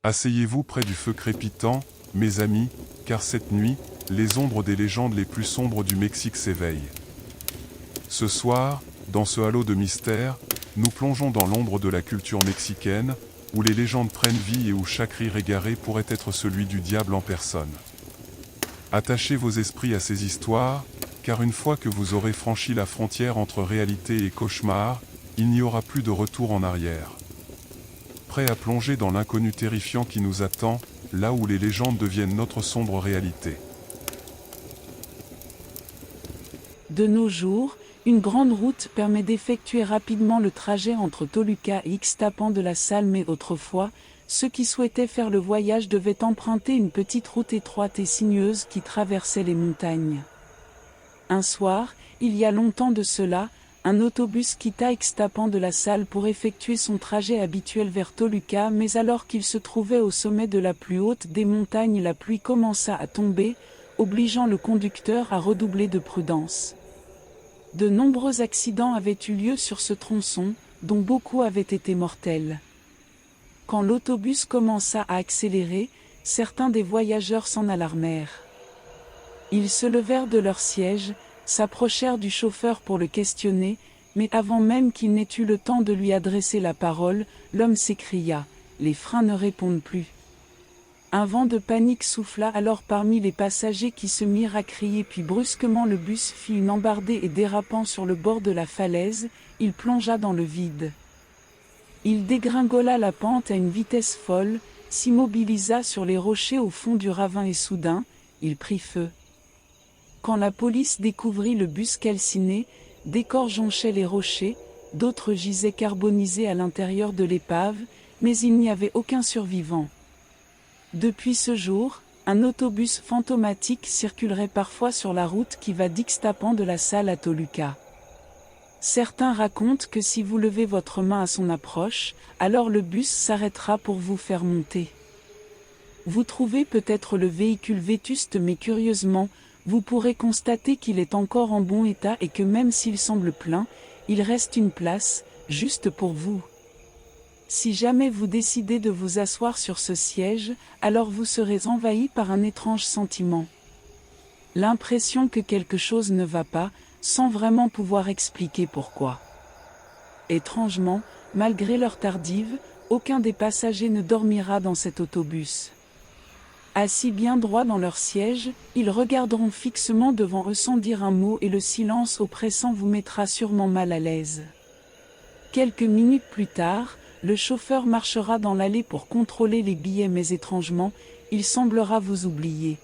Asseyez-vous près du feu crépitant, mes amis, car cette nuit, les ombres des légendes les plus sombres du Mexique s'éveillent. Ce soir, dans ce halo de mystère, nous plongeons dans l'ombre de la culture mexicaine, où les légendes prennent vie et où chaque rire égaré pourrait être celui du diable en personne. Attachez vos esprits à ces histoires, car une fois que vous aurez franchi la frontière entre réalité et cauchemar, il n'y aura plus de retour en arrière. Prêt à plonger dans l'inconnu terrifiant qui nous attend, là où les légendes deviennent notre sombre réalité. De nos jours, une grande route permet d'effectuer rapidement le trajet entre Toluca et Ixtapan de la Sal, mais autrefois, ceux qui souhaitaient faire le voyage devaient emprunter une petite route étroite et sinueuse qui traversait les montagnes. Un soir, il y a longtemps de cela, un autobus quitta Ixtapan de la Sal pour effectuer son trajet habituel vers Toluca, mais alors qu'il se trouvait au sommet de la plus haute des montagnes, la pluie commença à tomber, obligeant le conducteur à redoubler de prudence. De nombreux accidents avaient eu lieu sur ce tronçon, dont beaucoup avaient été mortels. Quand l'autobus commença à accélérer, certains des voyageurs s'en alarmèrent. Ils se levèrent de leur siège, s'approchèrent du chauffeur pour le questionner, mais avant même qu'il n'ait eu le temps de lui adresser la parole, l'homme s'écria « Les freins ne répondent plus ». Un vent de panique souffla alors parmi les passagers qui se mirent à crier, puis brusquement le bus fit une embardée et dérapant sur le bord de la falaise, il plongea dans le vide. Il dégringola la pente à une vitesse folle, s'immobilisa sur les rochers au fond du ravin et soudain, il prit feu. Quand la police découvrit le bus calciné, des corps jonchaient les rochers, d'autres gisaient carbonisés à l'intérieur de l'épave, mais il n'y avait aucun survivant. Depuis ce jour, un autobus fantomatique circulerait parfois sur la route qui va d'Ixtapan de la Sal à Toluca. Certains racontent que si vous levez votre main à son approche, alors le bus s'arrêtera pour vous faire monter. Vous trouvez peut-être le véhicule vétuste, mais curieusement, vous pourrez constater qu'il est encore en bon état et que même s'il semble plein, il reste une place, juste pour vous. Si jamais vous décidez de vous asseoir sur ce siège, alors vous serez envahi par un étrange sentiment. L'impression que quelque chose ne va pas, sans vraiment pouvoir expliquer pourquoi. Étrangement, malgré l'heure tardive, aucun des passagers ne dormira dans cet autobus. Assis bien droit dans leur siège, ils regarderont fixement devant eux sans dire un mot et le silence oppressant vous mettra sûrement mal à l'aise. Quelques minutes plus tard, le chauffeur marchera dans l'allée pour contrôler les billets, mais étrangement, il semblera vous oublier.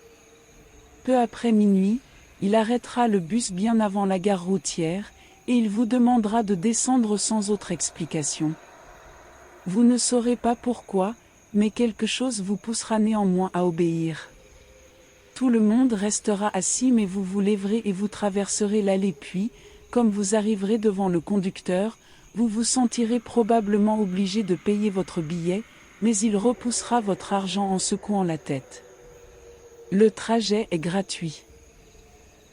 Peu après minuit, il arrêtera le bus bien avant la gare routière, et il vous demandera de descendre sans autre explication. Vous ne saurez pas pourquoi, mais quelque chose vous poussera néanmoins à obéir. Tout le monde restera assis, mais vous vous lèverez et vous traverserez l'allée, puis, comme vous arriverez devant le conducteur, vous vous sentirez probablement obligé de payer votre billet, mais il repoussera votre argent en secouant la tête. Le trajet est gratuit.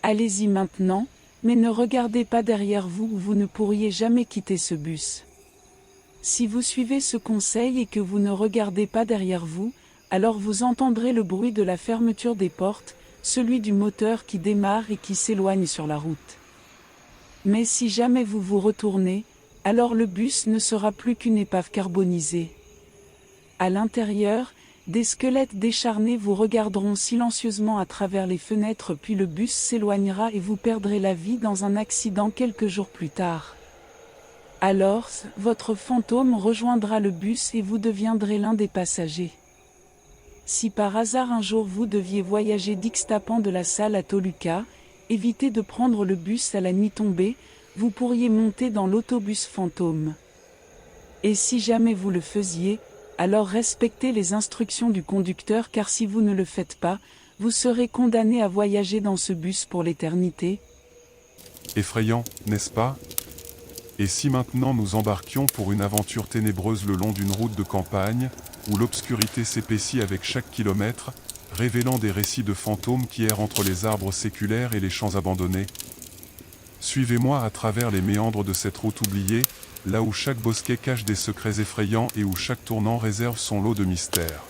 Allez-y maintenant, mais ne regardez pas derrière vous ou vous ne pourriez jamais quitter ce bus. Si vous suivez ce conseil et que vous ne regardez pas derrière vous, alors vous entendrez le bruit de la fermeture des portes, celui du moteur qui démarre et qui s'éloigne sur la route. Mais si jamais vous vous retournez, alors le bus ne sera plus qu'une épave carbonisée. À l'intérieur, des squelettes décharnés vous regarderont silencieusement à travers les fenêtres, puis le bus s'éloignera et vous perdrez la vie dans un accident quelques jours plus tard. Alors, votre fantôme rejoindra le bus et vous deviendrez l'un des passagers. Si par hasard un jour vous deviez voyager d'Ixtapan de la Sal à Toluca, évitez de prendre le bus à la nuit tombée, vous pourriez monter dans l'autobus fantôme. Et si jamais vous le faisiez, alors respectez les instructions du conducteur, car si vous ne le faites pas, vous serez condamné à voyager dans ce bus pour l'éternité. Effrayant, n'est-ce pas? Et si maintenant nous embarquions pour une aventure ténébreuse le long d'une route de campagne, où l'obscurité s'épaissit avec chaque kilomètre, révélant des récits de fantômes qui errent entre les arbres séculaires et les champs abandonnés? Suivez-moi à travers les méandres de cette route oubliée, là où chaque bosquet cache des secrets effrayants et où chaque tournant réserve son lot de mystères.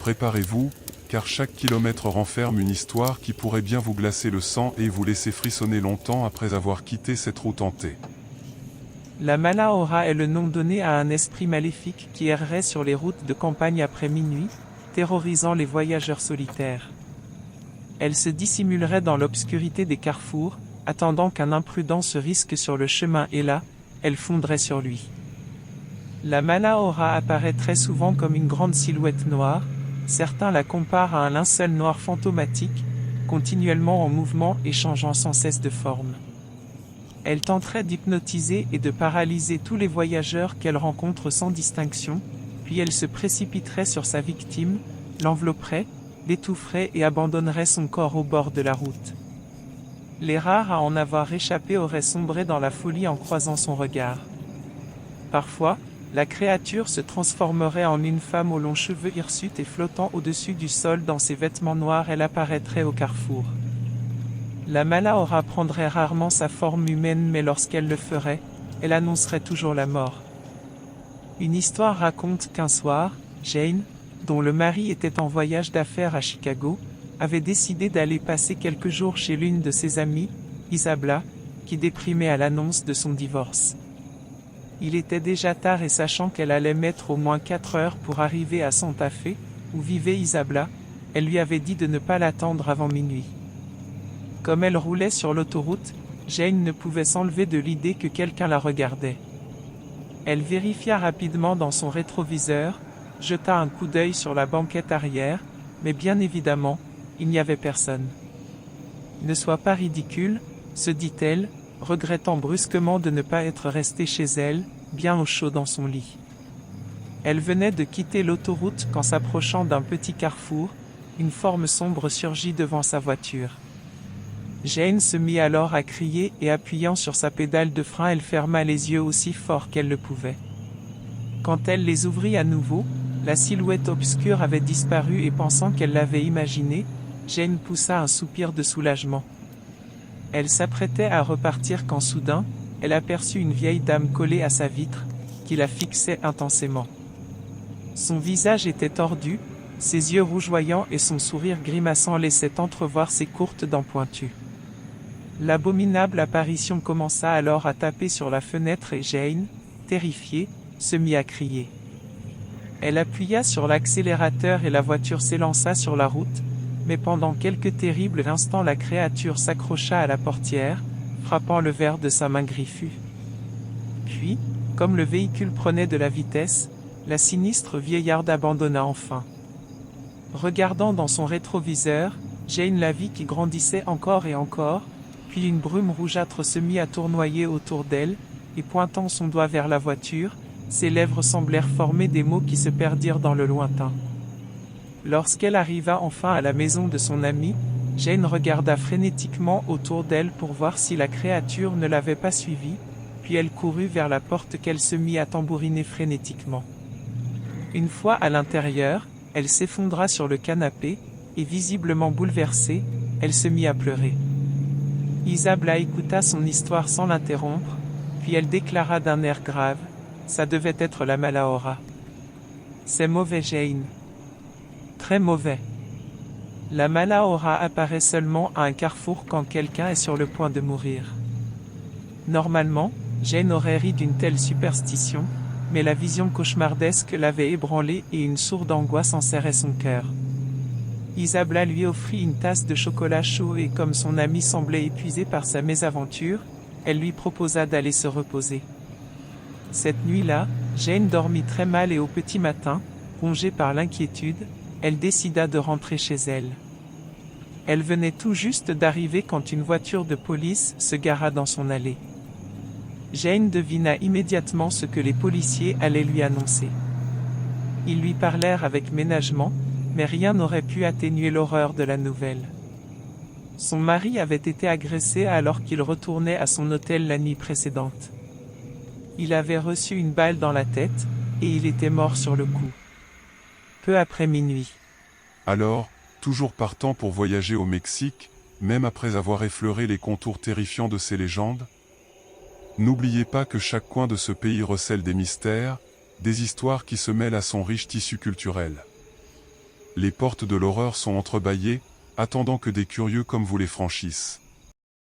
Préparez-vous, car chaque kilomètre renferme une histoire qui pourrait bien vous glacer le sang et vous laisser frissonner longtemps après avoir quitté cette route hantée. La Mala Hora est le nom donné à un esprit maléfique qui errerait sur les routes de campagne après minuit, terrorisant les voyageurs solitaires. Elle se dissimulerait dans l'obscurité des carrefours, attendant qu'un imprudent se risque sur le chemin et là, elle fondrait sur lui. La Mala Hora apparaît très souvent comme une grande silhouette noire, certains la comparent à un linceul noir fantomatique, continuellement en mouvement et changeant sans cesse de forme. Elle tenterait d'hypnotiser et de paralyser tous les voyageurs qu'elle rencontre sans distinction, puis elle se précipiterait sur sa victime, l'envelopperait, l'étoufferait et abandonnerait son corps au bord de la route. Les rares à en avoir échappé auraient sombré dans la folie en croisant son regard. Parfois, la créature se transformerait en une femme aux longs cheveux hirsutes et flottant au-dessus du sol dans ses vêtements noirs, elle apparaîtrait au carrefour. La Mala Hora prendrait rarement sa forme humaine, mais lorsqu'elle le ferait, elle annoncerait toujours la mort. Une histoire raconte qu'un soir, Jane, dont le mari était en voyage d'affaires à Chicago, avait décidé d'aller passer quelques jours chez l'une de ses amies, Isabella, qui déprimait à l'annonce de son divorce. Il était déjà tard et sachant qu'elle allait mettre au moins 4 heures pour arriver à Santa Fe, où vivait Isabella, elle lui avait dit de ne pas l'attendre avant minuit. Comme elle roulait sur l'autoroute, Jane ne pouvait s'enlever de l'idée que quelqu'un la regardait. Elle vérifia rapidement dans son rétroviseur, jeta un coup d'œil sur la banquette arrière, mais bien évidemment, il n'y avait personne. « Ne sois pas ridicule », se dit-elle, regrettant brusquement de ne pas être restée chez elle, bien au chaud dans son lit. Elle venait de quitter l'autoroute quand, s'approchant d'un petit carrefour, une forme sombre surgit devant sa voiture. Jane se mit alors à crier et appuyant sur sa pédale de frein, elle ferma les yeux aussi fort qu'elle le pouvait. Quand elle les ouvrit à nouveau, la silhouette obscure avait disparu et pensant qu'elle l'avait imaginé, Jane poussa un soupir de soulagement. Elle s'apprêtait à repartir quand soudain, elle aperçut une vieille dame collée à sa vitre, qui la fixait intensément. Son visage était tordu, ses yeux rougeoyants et son sourire grimaçant laissaient entrevoir ses courtes dents pointues. L'abominable apparition commença alors à taper sur la fenêtre et Jane, terrifiée, se mit à crier. Elle appuya sur l'accélérateur et la voiture s'élança sur la route, mais pendant quelques terribles instants la créature s'accrocha à la portière, frappant le verre de sa main griffue. Puis, comme le véhicule prenait de la vitesse, la sinistre vieillarde abandonna enfin. Regardant dans son rétroviseur, Jane la vit qui grandissait encore et encore, puis une brume rougeâtre se mit à tournoyer autour d'elle, et pointant son doigt vers la voiture, ses lèvres semblèrent former des mots qui se perdirent dans le lointain. Lorsqu'elle arriva enfin à la maison de son amie, Jane regarda frénétiquement autour d'elle pour voir si la créature ne l'avait pas suivie, puis elle courut vers la porte qu'elle se mit à tambouriner frénétiquement. Une fois à l'intérieur, elle s'effondra sur le canapé, et visiblement bouleversée, elle se mit à pleurer. Isabella écouta son histoire sans l'interrompre, puis elle déclara d'un air grave, « Ça devait être la Mala Hora. »« C'est mauvais, Jane. Très mauvais. La Mala Hora apparaît seulement à un carrefour quand quelqu'un est sur le point de mourir. » Normalement, Jane aurait ri d'une telle superstition, mais la vision cauchemardesque l'avait ébranlée et une sourde angoisse enserrait son cœur. Isabella lui offrit une tasse de chocolat chaud et comme son amie semblait épuisée par sa mésaventure, elle lui proposa d'aller se reposer. Cette nuit-là, Jane dormit très mal et au petit matin, rongée par l'inquiétude, elle décida de rentrer chez elle. Elle venait tout juste d'arriver quand une voiture de police se gara dans son allée. Jane devina immédiatement ce que les policiers allaient lui annoncer. Ils lui parlèrent avec ménagement, mais rien n'aurait pu atténuer l'horreur de la nouvelle. Son mari avait été agressé alors qu'il retournait à son hôtel la nuit précédente. Il avait reçu une balle dans la tête, et il était mort sur le coup. Peu après minuit. Alors, toujours partant pour voyager au Mexique, même après avoir effleuré les contours terrifiants de ces légendes? N'oubliez pas que chaque coin de ce pays recèle des mystères, des histoires qui se mêlent à son riche tissu culturel. les portes de l'horreur sont entrebâillées, attendant que des curieux comme vous les franchissent.